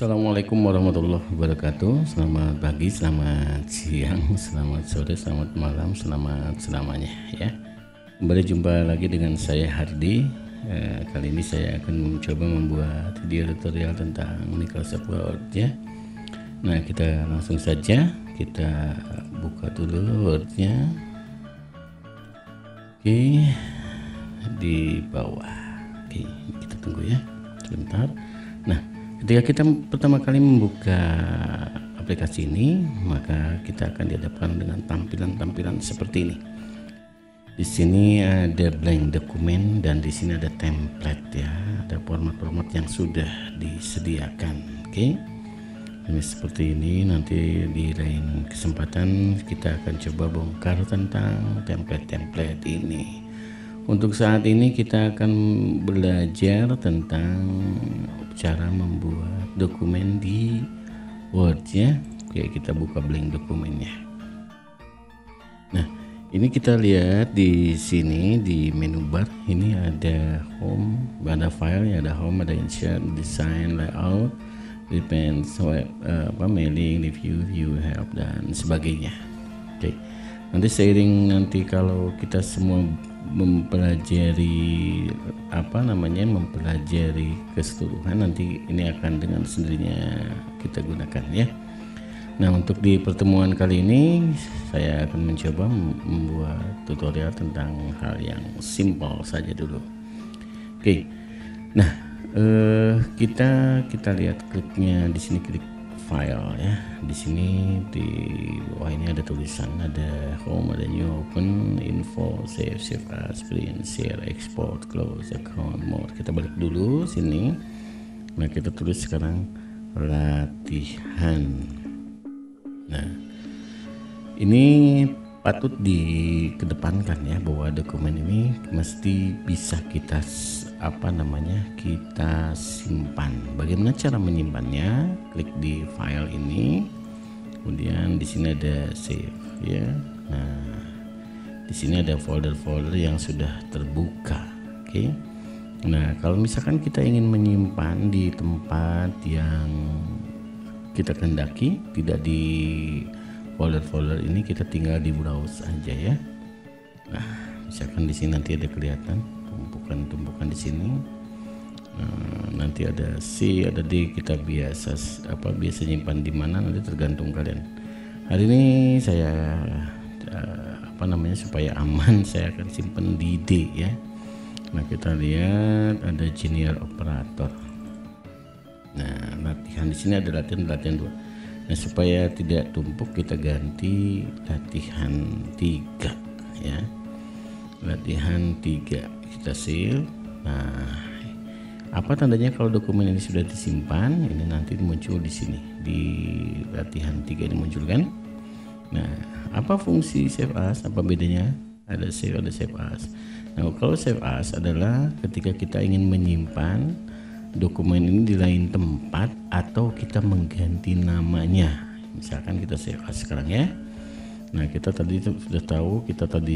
Assalamualaikum warahmatullahi wabarakatuh. Selamat pagi, selamat siang, selamat sore, selamat malam, selamat selamanya ya. Kembali jumpa lagi dengan saya Hardi. Kali ini saya akan mencoba membuat video tutorial tentang Microsoft Word ya. Nah, kita langsung saja kita buka dulu Word-nya. Oke, di bawah. Oke, kita tunggu ya sebentar. Nah, ketika kita pertama kali membuka aplikasi ini, maka kita akan dihadapkan dengan tampilan-tampilan seperti ini. Di sini ada blank dokumen dan di sini ada template ya, ada format-format yang sudah disediakan. Oke. Ini seperti ini. Nanti di lain kesempatan kita akan coba bongkar tentang template-template ini. Untuk saat ini kita akan belajar tentang cara membuat dokumen di Word ya. Oke, kita buka blank dokumennya. Nah, ini kita lihat di sini di menu bar ini ada home, ada file, ada home, ada insert, design, layout, depends, mailing, review, view, help dan sebagainya. Oke. Nanti seiring nanti kalau kita semua mempelajari mempelajari keseluruhan, nanti ini akan dengan sendirinya kita gunakan ya. Nah, untuk di pertemuan kali ini saya akan mencoba membuat tutorial tentang hal yang simpel saja dulu. Oke. Nah, kita lihat kliknya di sini, klik file ya. Di sini di bawah ini ada tulisan, ada home, ada new, open, info, save as, print, share, export, close, account, more. Kita balik dulu sini. Nah, kita tulis sekarang latihan. Nah, ini patut dikedepankan ya, bahwa dokumen ini mesti bisa kita kita simpan. Bagaimana cara menyimpannya? Klik di file ini, kemudian di sini ada save ya. Nah, di sini ada folder-folder yang sudah terbuka. Oke. Nah, kalau misalkan kita ingin menyimpan di tempat yang kita kehendaki, tidak di folder-folder ini, kita tinggal di browse aja ya. Nah, misalkan di sini nanti ada kelihatan tumpukan di sini. Nanti ada C, ada D, kita biasa nyimpan di mana nanti tergantung kalian. Hari ini saya supaya aman saya akan simpan di D ya. Nah, kita lihat ada Junior Operator. Nah, latihan di sini ada latihan 2. Nah, supaya tidak tumpuk kita ganti latihan 3 ya. Latihan 3 kita save. Nah, apa tandanya kalau dokumen ini sudah disimpan? Ini nanti muncul di sini di latihan 3 ini muncul kan. Nah, apa fungsi save as? Apa bedanya? Ada save, ada save as. Nah, kalau save as adalah ketika kita ingin menyimpan dokumen ini di lain tempat atau kita mengganti namanya. Misalkan kita save as sekarang ya. Nah, kita tadi sudah tahu, kita tadi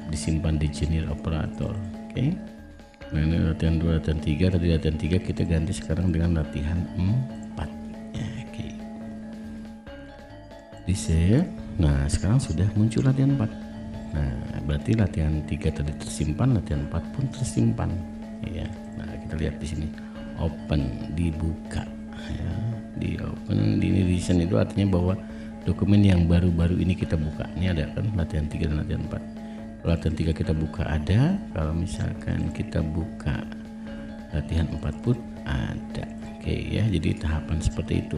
disimpan di Junior Operator. Oke. Nah, ini latihan 2, latihan 3. Tadi latihan 3 kita ganti sekarang dengan latihan 4 ya. Oke. Di save. Nah, sekarang sudah muncul latihan 4. Nah, berarti latihan 3 tadi tersimpan, latihan 4 pun tersimpan ya. Nah, kita lihat di sini open, dibuka ya. Di open, di edition itu artinya bahwa dokumen yang baru-baru ini kita buka. Ini ada kan latihan 3 dan latihan 4. Kalau latihan 3 kita buka ada, kalau misalkan kita buka latihan 4 pun ada. Oke ya, jadi tahapan seperti itu.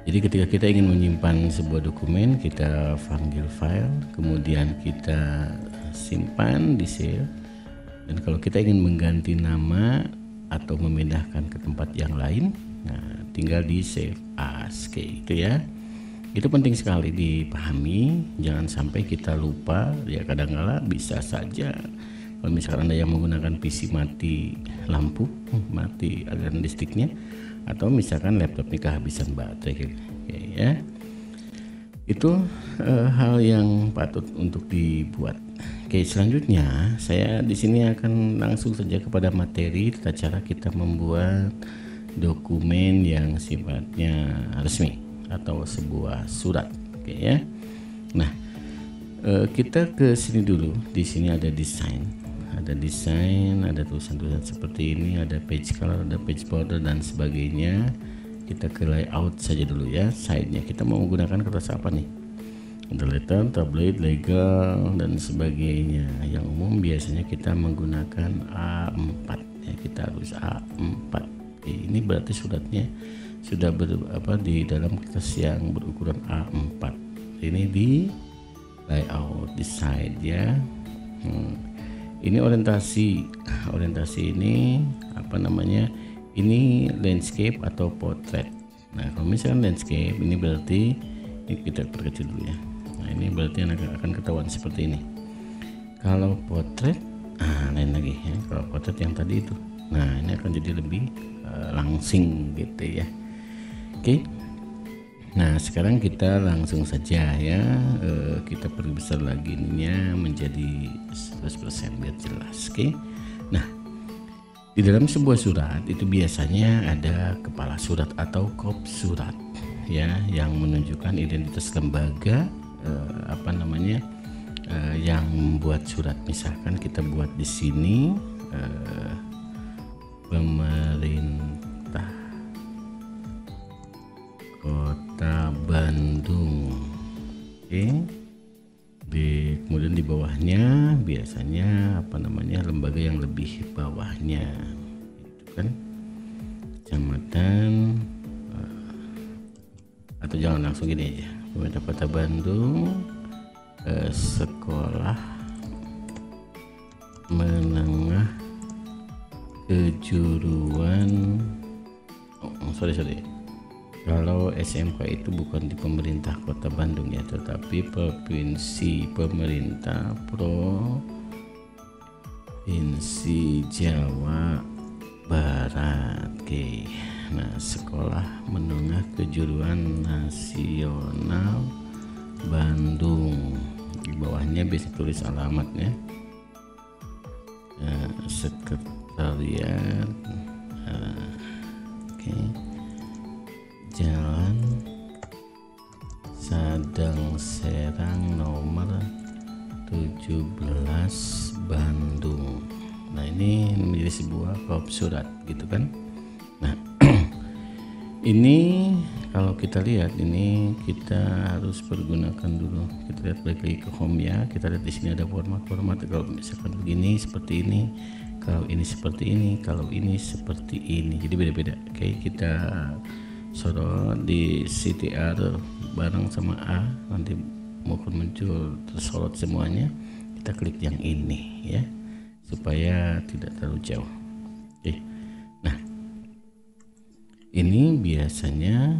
Jadi ketika kita ingin menyimpan sebuah dokumen, kita panggil file, kemudian kita simpan di save. Dan kalau kita ingin mengganti nama atau memindahkan ke tempat yang lain, nah tinggal di save as kayak gitu ya. Itu penting sekali dipahami, jangan sampai kita lupa ya. Kadang-kala bisa saja kalau misalkan Anda yang menggunakan PC mati lampu, mati aliran listriknya, atau misalkan laptopnya kehabisan baterai ya. Itu hal yang patut untuk dibuat. Oke, selanjutnya saya di sini akan langsung saja kepada materi tata cara kita membuat dokumen yang sifatnya resmi atau sebuah surat. Oke ya. Nah, kita ke sini dulu. Di sini ada desain, ada tulisan-tulisan seperti ini, ada page color, ada page border dan sebagainya. Kita ke layout saja dulu ya. Side-nya kita mau menggunakan kertas apa nih? Ada letter, tablet, legal dan sebagainya. Yang umum biasanya kita menggunakan A4 ya, kita harus A4. Oke, ini berarti suratnya sudah di dalam kertas yang berukuran A4. Ini di layout di side ya. Ini orientasi ini apa namanya? Ini landscape atau portrait. Nah, kalau misalkan landscape ini berarti ini kita perkecil dulu ya. Nah, ini berarti akan ketahuan seperti ini. Kalau portrait, lain lagi ya. Kalau portrait yang tadi itu, nah ini akan jadi lebih langsing gitu ya. Oke. Nah, sekarang kita langsung saja ya. Kita perbesar lagi ininya menjadi 100% biar jelas. Oke. Nah, di dalam sebuah surat itu biasanya ada kepala surat atau kop surat ya, yang menunjukkan identitas lembaga yang membuat surat. Misalkan kita buat di sini pemerintah Kota Bandung. Oke. Kemudian di bawahnya biasanya lembaga yang lebih bawahnya itu kan kecamatan, atau jangan langsung gini aja, pemerintah Kota Bandung, sekolah menengah kejuruan kalau SMK itu bukan di pemerintah Kota Bandung ya, tetapi pemerintah Provinsi Jawa Barat. Oke. Nah, sekolah menengah kejuruan nasional Bandung. Di bawahnya bisa tulis alamatnya. Sekretariat. Oke. Jalan Sadang Serang nomor 17 Bandung. Nah, ini menjadi sebuah kop surat gitu kan. Nah, ini kalau kita lihat, ini kita harus pergunakan dulu. Kita lihat balik lagi ke home ya. Kita lihat di sini ada format. Kalau misalkan begini seperti ini, kalau ini seperti ini, kalau ini seperti ini. Jadi beda-beda. Oke, kita sorot di CTR bareng sama A, nanti akan muncul tersorot semuanya. Kita klik yang ini ya, supaya tidak terlalu jauh. Oke. Nah, ini biasanya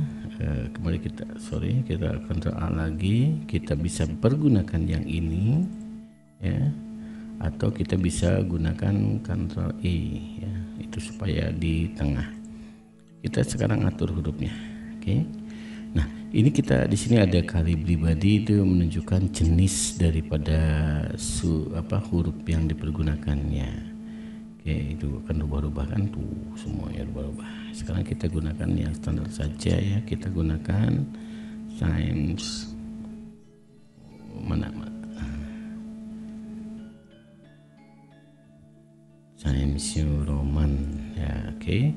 kembali kita Ctrl A lagi, kita bisa pergunakan yang ini ya, atau kita bisa gunakan Ctrl E ya, itu supaya di tengah. Kita sekarang atur hurufnya. Oke. Nah, ini kita di sini ada kali pribadi, itu menunjukkan jenis daripada huruf yang dipergunakannya. Oke, itu akan rubah-rubah kan tuh, semuanya rubah-rubah. Sekarang kita gunakan yang standar saja ya. Kita gunakan Times Times New Roman ya. Oke.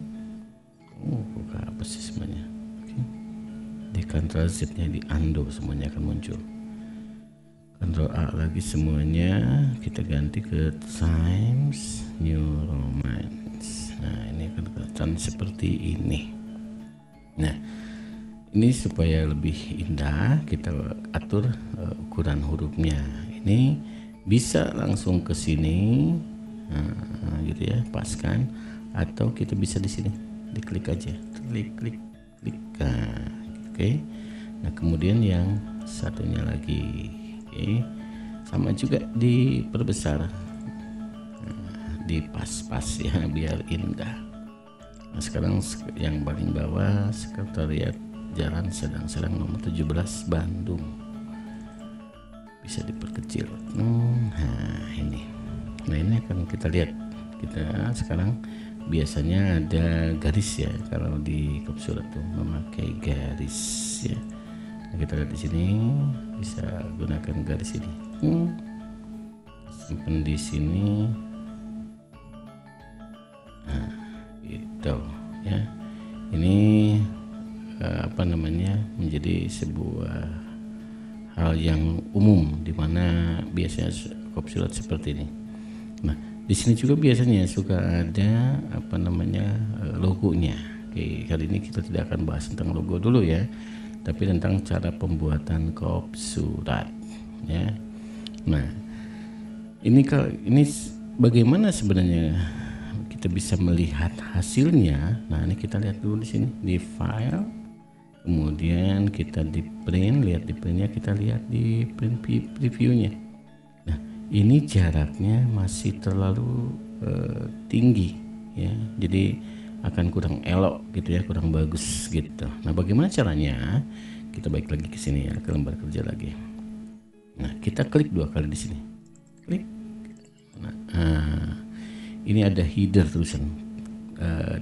Buka apa sih semuanya. Oke. Di Ctrl Z-nya di undo, semuanya akan muncul. Ctrl A lagi semuanya, kita ganti ke Times New Roman. Nah, ini akan kelihatan seperti ini. Nah, ini supaya lebih indah, kita atur ukuran hurufnya. Ini bisa langsung ke sini, gitu ya, paskan, atau kita bisa di sini. Diklik aja, klik. Nah, oke. Nah, kemudian yang satunya lagi, oke, sama juga diperbesar, dipas-pas ya biar indah. Nah, sekarang yang paling bawah, Sekretariat Jalan Sadang Serang nomor 17 Bandung, bisa diperkecil. Nah, ini akan kita lihat. Kita sekarang biasanya ada garis ya, kalau di kop surat tuh memakai garis ya. Nah, kita lihat di sini bisa gunakan garis ini. Simpan di sini. Nah, gitu ya. Ini menjadi sebuah hal yang umum di mana biasanya kop surat seperti ini. Nah, di sini juga biasanya suka ada logonya. Oke, kali ini kita tidak akan bahas tentang logo dulu ya, tapi tentang cara pembuatan kop surat ya. Nah, ini bagaimana sebenarnya kita bisa melihat hasilnya. Nah, ini kita lihat dulu di sini di file, kemudian kita di print, lihat di printnya, kita lihat di print previewnya. Nah, ini jaraknya masih terlalu tinggi ya, jadi akan kurang elok gitu ya, kurang bagus gitu. Nah, bagaimana caranya? Kita balik lagi ke sini ya, ke lembar kerja lagi. Nah, kita klik 2 kali di sini, klik. Nah, ini ada header tulisan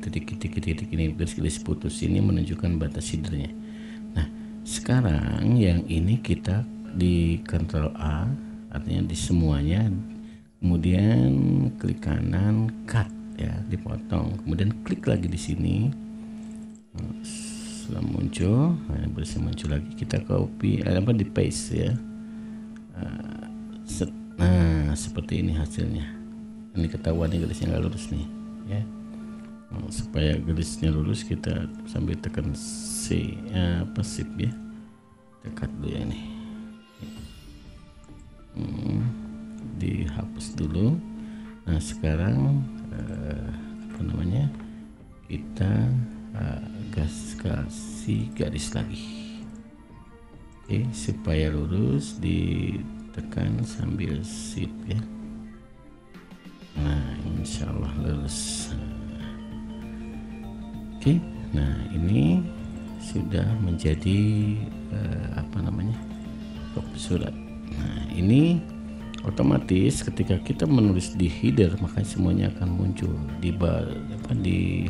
titik ini, garis putus ini menunjukkan batas headernya. Nah, sekarang yang ini kita di Ctrl A, artinya di semuanya, kemudian klik kanan, cut ya, dipotong, kemudian klik lagi di sini. Setelah muncul, bisa muncul lagi, kita copy di paste ya. Nah, seperti ini hasilnya. Ini ketahuan nih garisnya nggak lurus nih ya. Supaya garisnya lurus, kita sambil tekan shift ya, dekat dulu ya ini. Dihapus dulu. Nah, sekarang kita kasih garis lagi. Oke, supaya lurus, ditekan sambil shift ya. Nah, insyaallah lurus. Oke, nah ini sudah menjadi kop surat. Nah, ini otomatis ketika kita menulis di header, maka semuanya akan muncul di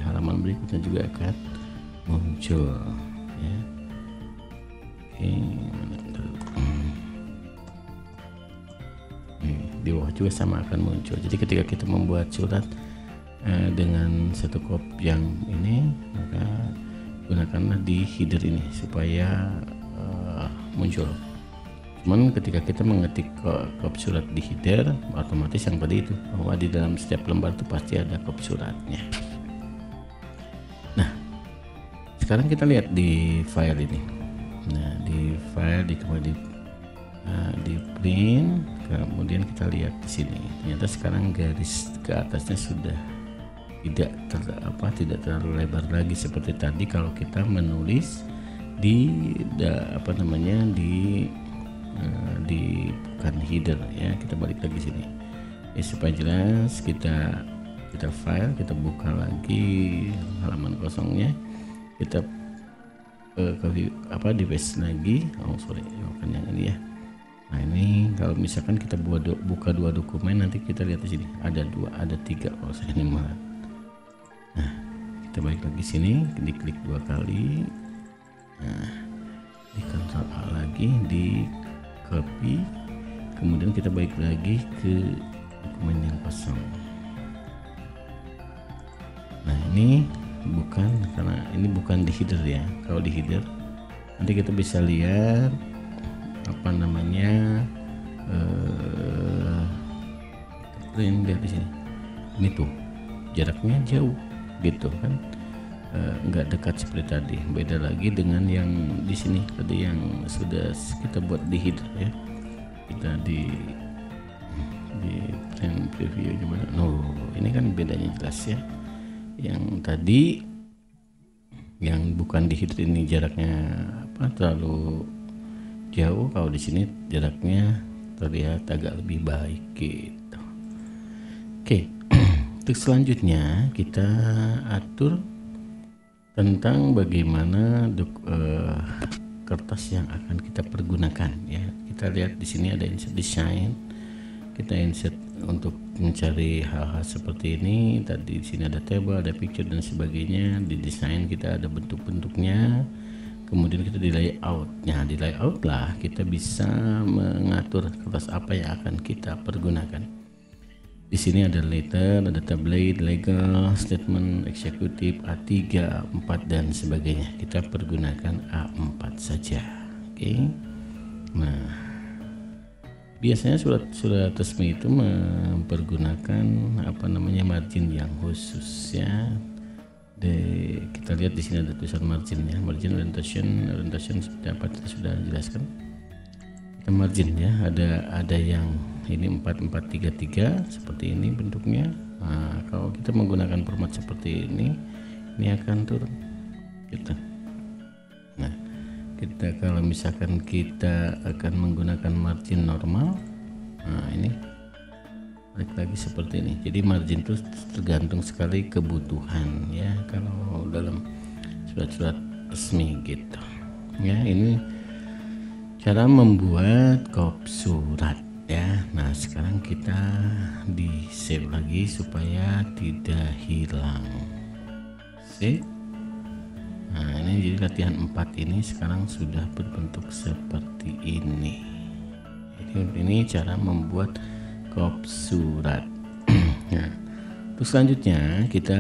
halaman berikutnya juga akan muncul ya. Oke, di bawah juga sama akan muncul. Jadi ketika kita membuat surat dengan satu kop yang ini, maka gunakanlah di header ini supaya muncul. Cuman ketika kita mengetik kop surat di header, otomatis yang tadi itu, bahwa di dalam setiap lembar itu pasti ada kop suratnya. Nah, sekarang kita lihat di file ini. Nah, di file di print, kemudian kita lihat di sini. Ternyata sekarang garis ke atasnya sudah tidak terlalu lebar lagi seperti tadi kalau kita menulis di bukan header ya. Kita balik lagi sini ya, supaya jelas. Kita file, kita buka lagi halaman kosongnya, kita di paste lagi. Bukan yang ini ya. Nah, ini kalau misalkan kita buka 2 dokumen, nanti kita lihat di sini ada 3 kalau saya ini malah. Nah, kita balik lagi sini, diklik 2 kali. Nah, di Ctrl A lagi, di copy, kemudian kita balik lagi ke dokumen yang kosong. Nah, ini karena ini bukan di header ya. Kalau di header nanti kita bisa lihat print, lihat di sini. Ini tuh jaraknya jauh gitu kan, nggak dekat seperti tadi. Beda lagi dengan yang di sini tadi yang sudah kita buat di header ya. Kita di print preview gimana? Ini kan bedanya jelas ya. Yang tadi yang bukan di header ini jaraknya terlalu jauh, kalau di sini jaraknya terlihat agak lebih baik gitu. Oke, untuk selanjutnya kita atur tentang bagaimana kertas yang akan kita pergunakan ya. Kita lihat di sini ada insert design, kita insert untuk mencari hal-hal seperti ini tadi di sini ada table, ada picture dan sebagainya. Di desain kita ada bentuk-bentuknya, kemudian kita di layout. Nah, di layout lah kita bisa mengatur kertas apa yang akan kita pergunakan. Di sini ada letter, ada tablet, legal, statement, eksekutif, A3, A4 dan sebagainya. Kita pergunakan A4 saja. Oke. Nah, biasanya surat resmi itu mempergunakan margin yang khusus ya. Kita lihat di sini ada tulisan margin ya, margin orientation seperti apa kita sudah jelaskan. Kita margin ya, ada yang ini 4433 seperti ini bentuknya. Nah, kalau kita menggunakan format seperti ini akan turun gitu. Nah, kita kalau misalkan kita akan menggunakan margin normal, nah ini balik lagi seperti ini. Jadi margin itu tergantung sekali kebutuhan ya, kalau dalam surat-surat resmi gitu ya. Ini cara membuat kop surat ya. Nah, sekarang kita di save lagi supaya tidak hilang. Save. Nah, ini jadi latihan 4 ini sekarang sudah berbentuk seperti ini. Jadi ini cara membuat kop surat. Nah, untuk selanjutnya kita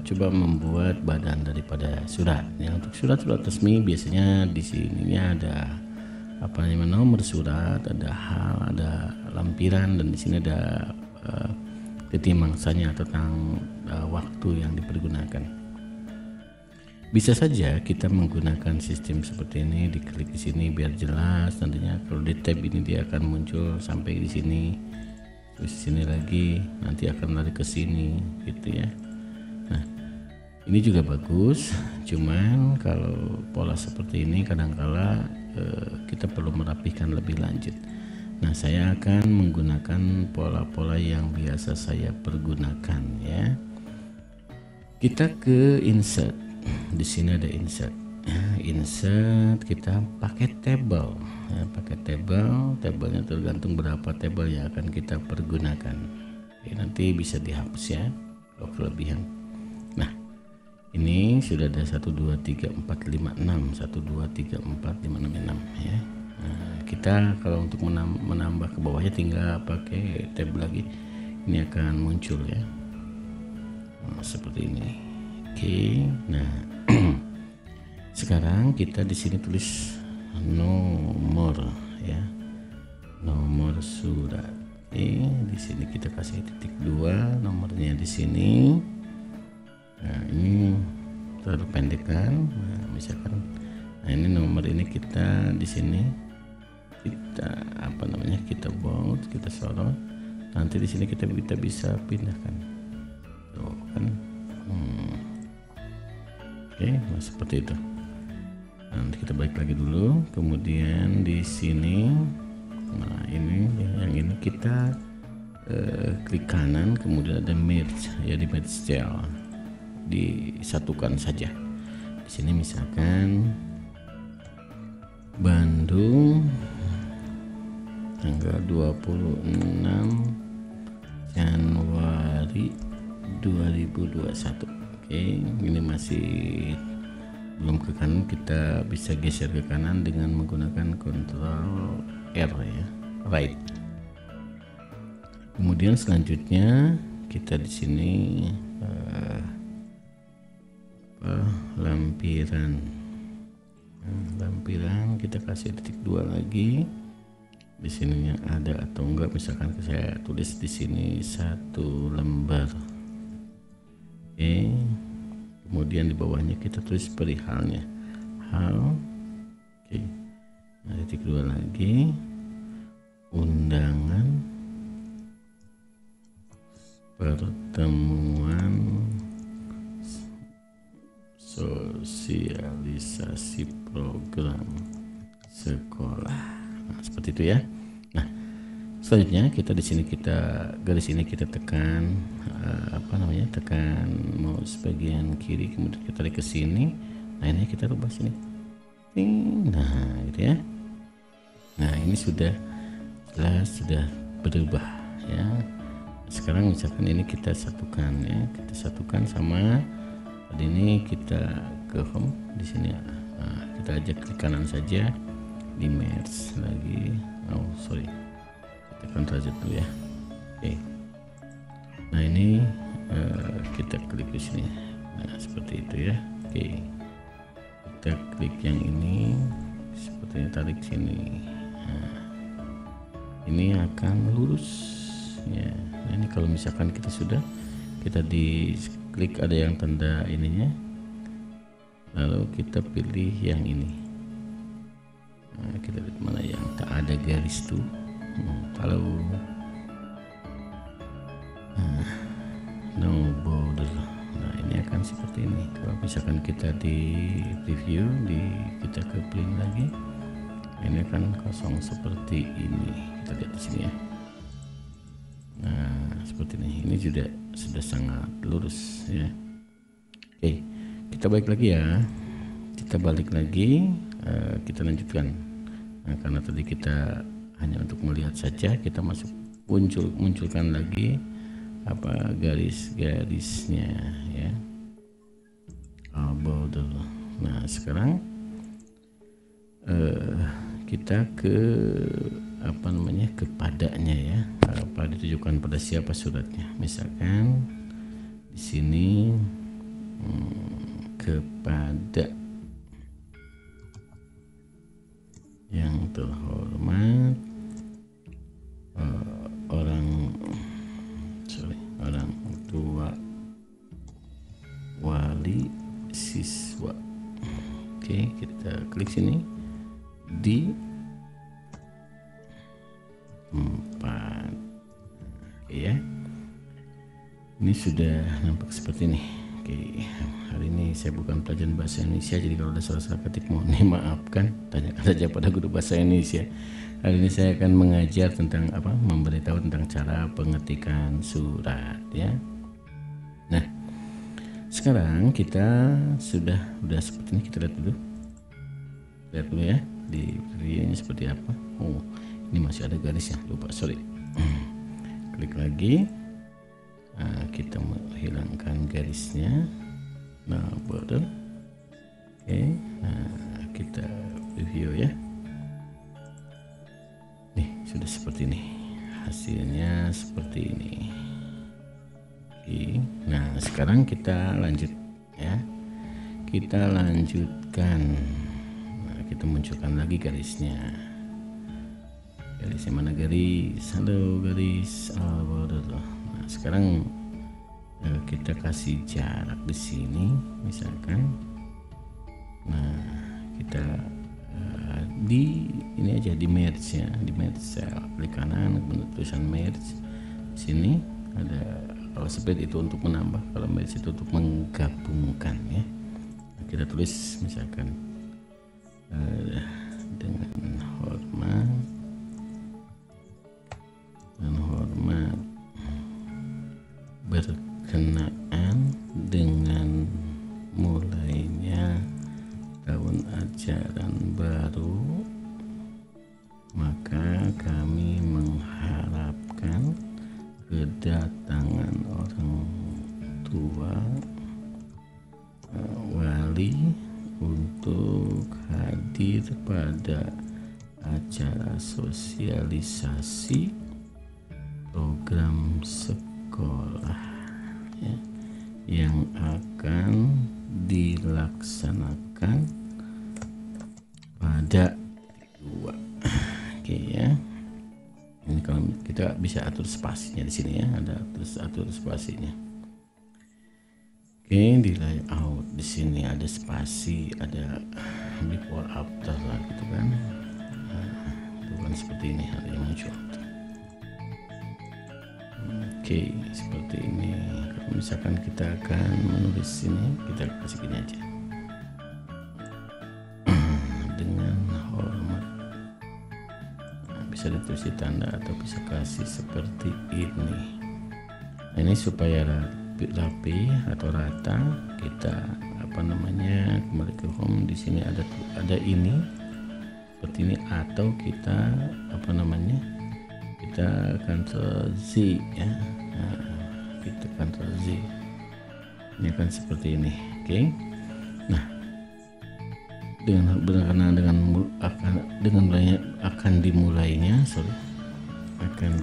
coba membuat badan daripada surat. Ya, untuk surat-surat resmi biasanya di sininya ada nomor surat, ada hal, ada lampiran, dan di sini ada titik mangsanya tentang waktu yang dipergunakan. Bisa saja kita menggunakan sistem seperti ini, diklik di sini biar jelas. Nantinya kalau di tab ini dia akan muncul sampai di sini, terus di sini lagi, nanti akan lari ke sini gitu ya. Nah, ini juga bagus, cuman kalau pola seperti ini kadangkala kita perlu merapikan lebih lanjut. Nah, saya akan menggunakan pola-pola yang biasa saya pergunakan ya. Kita ke insert. Di sini ada insert. Insert kita pakai table. Ya, pakai table. Tabelnya tergantung berapa table yang akan kita pergunakan. Oke, nanti bisa dihapus ya kalau kelebihan. Nah, ini sudah ada 1 2 3 4 5 6 1 2 3 4 5 6 6 ya. Nah, kita kalau untuk menambah ke bawahnya tinggal pakai tab lagi, ini akan muncul ya. Nah, seperti ini. Oke, nah sekarang kita di sini tulis nomor ya, nomor surat. Oke, di sini kita kasih titik 2, nomornya di sini. Nah, ini terlalu pendek kan? Nah, misalkan, nah ini nomor ini kita di sini kita kita bold, kita sorot. Nanti di sini kita bisa pindahkan. Tuh kan. Oke, nah seperti itu. Nanti kita balik lagi dulu. Kemudian di sini, nah ini yang ini kita klik kanan, kemudian ada merge ya, di merge cell, disatukan saja. Di sini misalkan Bandung tanggal 26 Januari 2021. Oke, ini masih belum ke kanan, kita bisa geser ke kanan dengan menggunakan Ctrl R ya, right. Kemudian selanjutnya kita di sini lampiran. Lampiran kita kasih titik 2 lagi. Di sininya ada atau enggak, misalkan saya tulis di sini 1 lembar. Oke, kemudian di bawahnya kita tulis perihalnya, hal. Oke, nah titik 2 lagi, undangan pertemuan sosialisasi program sekolah. Nah, seperti itu ya. Nah, selanjutnya kita di sini garis ini kita tekan tekan mouse bagian kiri, kemudian kita tarik ke sini. Nah, ini kita rubah sini. Nah, gitu ya. Nah, ini sudah jelas, sudah berubah ya. sekarang misalkan ini kita satukan ya, kita satukan sama tadi ini, kita ke home di sini. Nah, kita ajak klik kanan saja di merge lagi. Oh sorry, tekan Ctrl dulu ya. Oke, nah ini kita klik di sini. Nah seperti itu ya. Oke, kita klik yang ini sepertinya, tarik sini. Nah, ini akan lurus ya. Nah, ini kalau misalkan kita di klik ada yang tanda ininya, lalu kita pilih yang ini. Nah, kita lihat mana yang tak ada garis tuh. Kalau no border, nah ini akan seperti ini. Kalau misalkan kita di preview, kita ke print lagi, ini akan kosong seperti ini. Kita lihat di sini ya. Nah seperti ini. Ini sudah sangat lurus ya. Oke, kita balik lagi ya. Kita balik lagi, kita lanjutkan. Nah, karena tadi kita hanya untuk melihat saja, kita munculkan lagi garis-garisnya ya. Border. Nah sekarang kita ke kepadanya ya, ditujukan pada siapa suratnya. Misalkan di sini kepada yang terhormat orang tua wali siswa. Oke, kita klik sini di 4. Oke ya, ini sudah nampak seperti ini. Oke, hari ini saya bukan pelajaran bahasa Indonesia, jadi kalau ada salah-salah ketik mohon dimaafkan, tanyakan saja pada guru bahasa Indonesia. Hari ini saya akan mengajar tentang memberitahu tentang cara pengetikan surat ya. Nah sekarang kita sudah seperti ini. Kita lihat dulu ya di videonya seperti apa. Oh ini masih ada garisnya, lupa, sorry. Klik lagi. Nah, kita menghilangkan garisnya. Nah border. Oke, nah kita review ya. Nih sudah seperti ini, hasilnya seperti ini. Oke, nah sekarang kita lanjut ya. Kita lanjutkan. Nah, kita munculkan lagi garisnya. Garisnya mana garis? Halo garis. Border. Nah sekarang kita kasih jarak di sini misalkan. Nah kita di ini aja, di merge ya, di merge saya klik kanan, tulisan merge. Di sini ada, kalau seperti itu untuk menambah, kalau merge itu untuk menggabungkan ya. Nah, kita tulis misalkan dengan hormat berkenaan dengan mulainya tahun ajaran baru, maka kami mengharapkan kedatangan orang tua wali untuk hadir pada acara sosialisasi program sekolah ya, yang akan dilaksanakan pada 2. Oke ya. Ini kalau kita bisa atur spasinya di sini ya, ada atur spasinya. Oke, di layout di sini ada spasi, ada before after lah gitu kan. Nah, itu kan seperti ini ada yang muncul. Oke, seperti ini. Kalau misalkan kita akan menulis ini, kita kasih gini aja. Dengan hormat. Nah, bisa ditulis tanda atau bisa kasih seperti ini. Nah, ini supaya rapi atau rata, kita kembali ke home. Di sini ada ini seperti ini, atau kita kita Ctrl Z ya. kita Ctrl Z, ini akan seperti ini. Oke. Nah, akan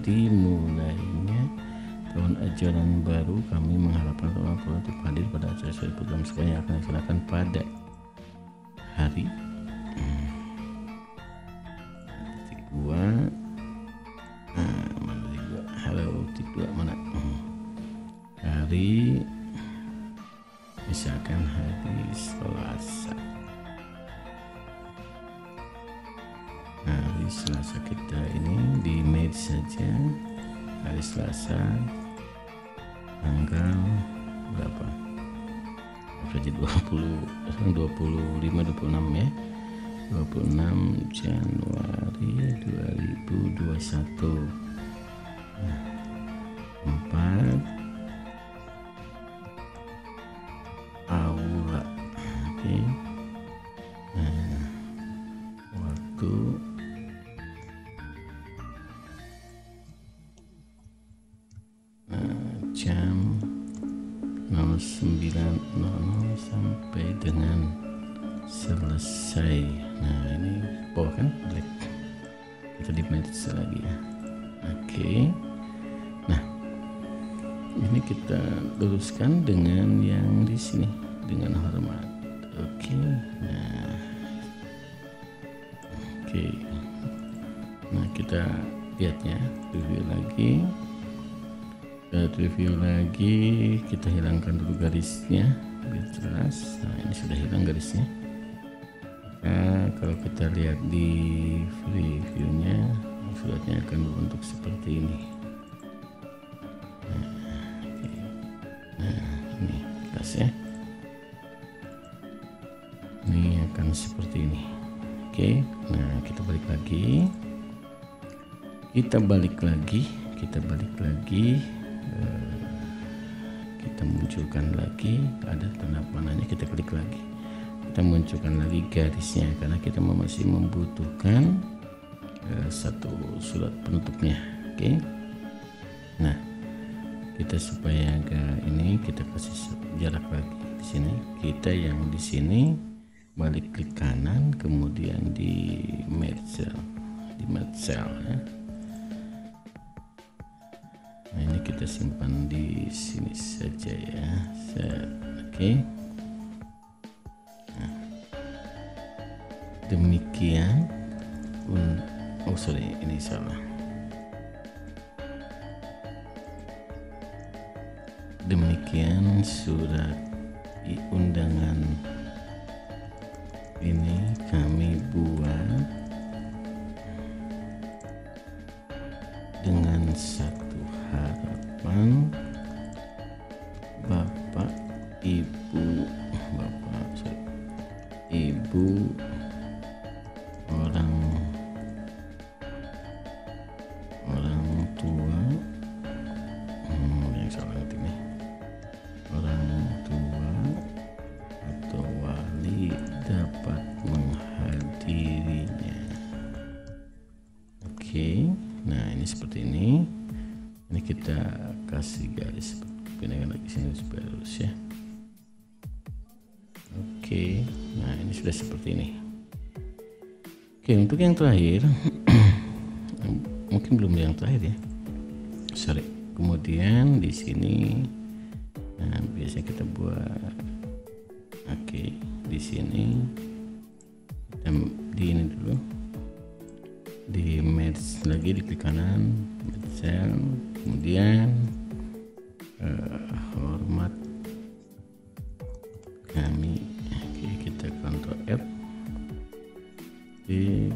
dimulainya tahun ajaran baru. Kami mengharapkan orang tua untuk hadir pada acara sesuai program sekolah yang akan dilaksanakan pada hari titik 2 mana hari, misalkan hari Selasa. Hari Selasa kita ini di match saja, hari Selasa tanggal berapa? Saja 25 26 ya. 26 Januari 2021. 4 aula. Oke. Nah, waktu jam 09.00 sampai dengan selesai. Nah, ini bawah kan black, kita di match lagi ya. Oke. Nah, ini kita luruskan dengan yang di sini dengan hormat. Oke. Nah, oke. Nah, kita lihatnya, review lagi, kita hilangkan dulu garisnya biar jelas. Nah, ini sudah hilang garisnya. Nah, kalau kita lihat di previewnya, suratnya akan berbentuk seperti ini. Nah, ini jelas ya. Ini akan seperti ini. Oke. Nah, kita balik lagi, kita munculkan lagi, ada tanda panahnya, kita klik lagi, kita munculkan lagi garisnya karena kita masih membutuhkan satu surat penutupnya. Oke. Nah, kita supaya agak ini, kita kasih jarak lagi di sini. Kita yang di sini balik klik kanan, kemudian di merge cell ya. Nah, ini kita simpan di sini saja ya. Oke. Nah, demikian. Oh sorry, ini salah. Demikian surat undangan ini kami buat dengan satu harapan Bapak Ibu orang tua, yang salah ini, orang tua atau wali dapat menghadirinya. Oke. Nah, ini seperti ini. Ini kita kasih garis, pindahkan lagi sini supaya lurus ya. Oke. Nah, ini sudah seperti ini. Oke, untuk yang terakhir mungkin belum yang terakhir ya. Sorry. Kemudian di sini, nah, biasanya kita buat. Oke, di sini kita di ini dulu. Di match lagi, di klik kanan, match cell, kemudian hormat kami. Oke, kita Ctrl F di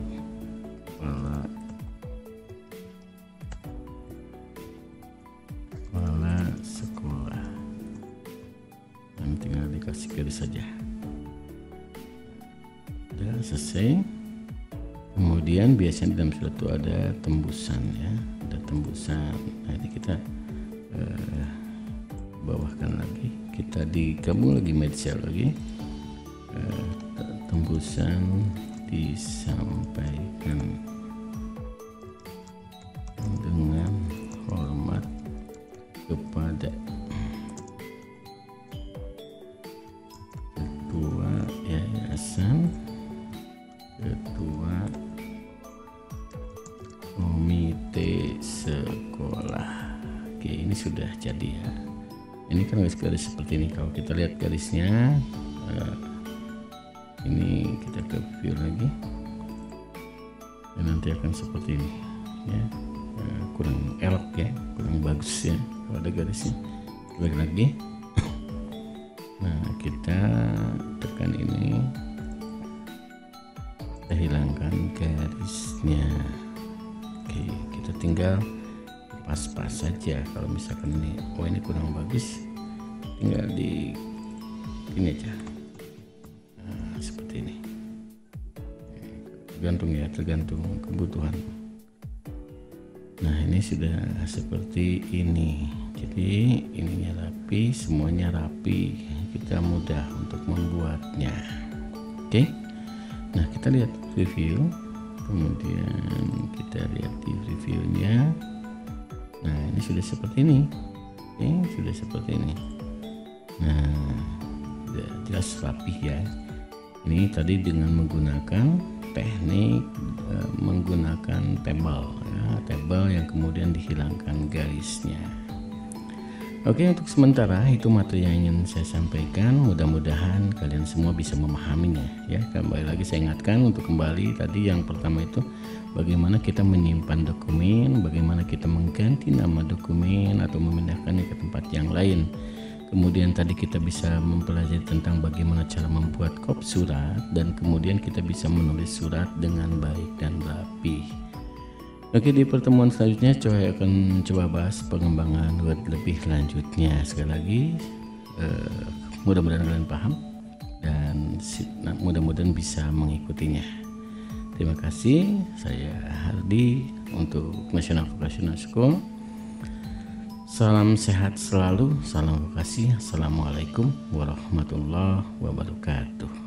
kepala sekolah. Dan tinggal dikasih garis saja. Sudah selesai. Kemudian biasanya di dalam surat itu ada tembusan ya, ada tembusan. Nah, ini kita bawahkan lagi, kita digabung lagi match cell lagi, tembusan disampaikan dengan hormat kepada Ketua Yayasan, Ketua Komite Sekolah. Oke, ini sudah jadi ya. Ini kan garis seperti ini. Kalau kita lihat garisnya, ini kita ke view lagi, dan nanti akan seperti ini ya. Kurang elok ya, kurang bagus ya kalau ada garisnya. Lagi. Nah, kita tekan ini, kita hilangkan garisnya. Oke, kita tinggal pas-pas saja. Kalau misalkan ini, oh ini kurang bagus, tinggal di ini aja. Nah, seperti ini. Tergantung ya, tergantung kebutuhan. Nah, ini sudah seperti ini. Jadi ininya rapi, semuanya rapi. Kita mudah untuk membuatnya. Oke. Nah, kita lihat review. Kemudian kita lihat di reviewnya. Nah, ini sudah seperti ini. Oke, sudah seperti ini. Nah, sudah jelas rapih ya. Ini tadi dengan menggunakan teknik menggunakan tabel ya, tabel yang kemudian dihilangkan garisnya. Oke, untuk sementara itu materi yang ingin saya sampaikan. Mudah-mudahan kalian semua bisa memahaminya ya. Kembali lagi saya ingatkan untuk kembali tadi yang pertama itu bagaimana kita menyimpan dokumen, bagaimana kita mengganti nama dokumen atau memindahkannya ke tempat yang lain. Kemudian tadi kita bisa mempelajari tentang bagaimana cara membuat kop surat, dan kemudian kita bisa menulis surat dengan baik dan rapi. Oke, di pertemuan selanjutnya saya akan coba bahas pengembangan word lebih lanjutnya. Sekali lagi mudah-mudahan kalian paham dan mudah-mudahan bisa mengikutinya. Terima kasih, saya Hardi untuk National Vocational School. Salam sehat selalu, salam vokasi. Assalamualaikum warahmatullahi wabarakatuh.